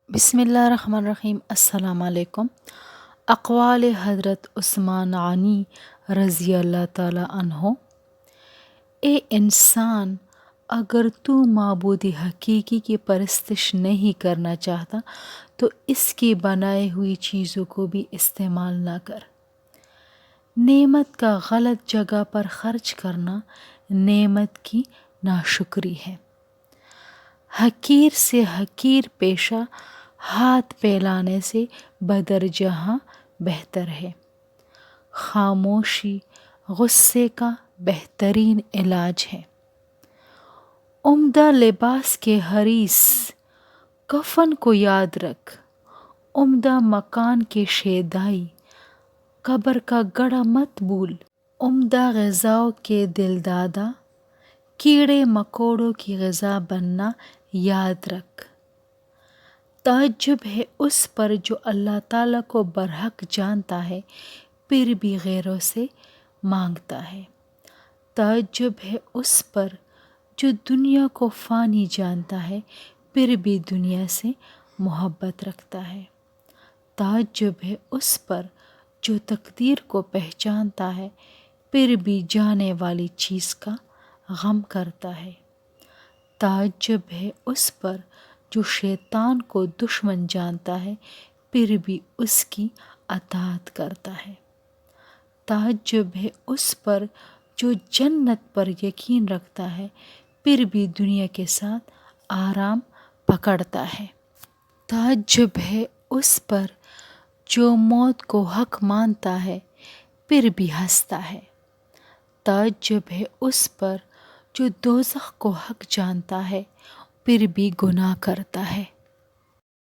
بسم اللہ الرحمن الرحیم۔ السلام علیکم۔ اقوال حضرت عثمان غنی رضی اللہ تعالیٰ عنہ۔ اے انسان، اگر تو معبود حقیقی کی پرستش نہیں کرنا چاہتا تو اس کی بنائی ہوئی چیزوں کو بھی استعمال نہ کر۔ نعمت کا غلط جگہ پر خرچ کرنا نعمت کی ناشکری ہے۔ حقیر سے حقیر پیشہ ہاتھ پھیلانے سے بدرجہ بہتر ہے۔ خاموشی غصے کا بہترین علاج ہے۔ عمدہ لباس کے حریص، کفن کو یاد رکھ۔ عمدہ مکان کے شیدائی، قبر کا گڑھا مت بھول۔ عمدہ غذاؤں کے دل دادا، کیڑے مکوڑوں کی غذا بننا یاد رکھ۔ تعجب ہے اس پر جو اللہ تعالیٰ کو برحق جانتا ہے پھر بھی غیروں سے مانگتا ہے۔ تعجب ہے اس پر جو دنیا کو فانی جانتا ہے پھر بھی دنیا سے محبت رکھتا ہے۔ تعجب ہے اس پر جو تقدیر کو پہچانتا ہے پھر بھی جانے والی چیز کا غم کرتا ہے۔ تعجب ہے اس پر جو شیطان کو دشمن جانتا ہے پھر بھی اس کی اطاعت کرتا ہے۔ تعجب ہے اس پر جو جنت پر یقین رکھتا ہے پھر بھی دنیا کے ساتھ آرام پکڑتا ہے۔ تعجب ہے اس پر جو موت کو حق مانتا ہے پھر بھی ہنستا ہے۔ تعجب ہے اس پر جو دوزخ کو حق جانتا ہے پھر بھی گناہ کرتا ہے۔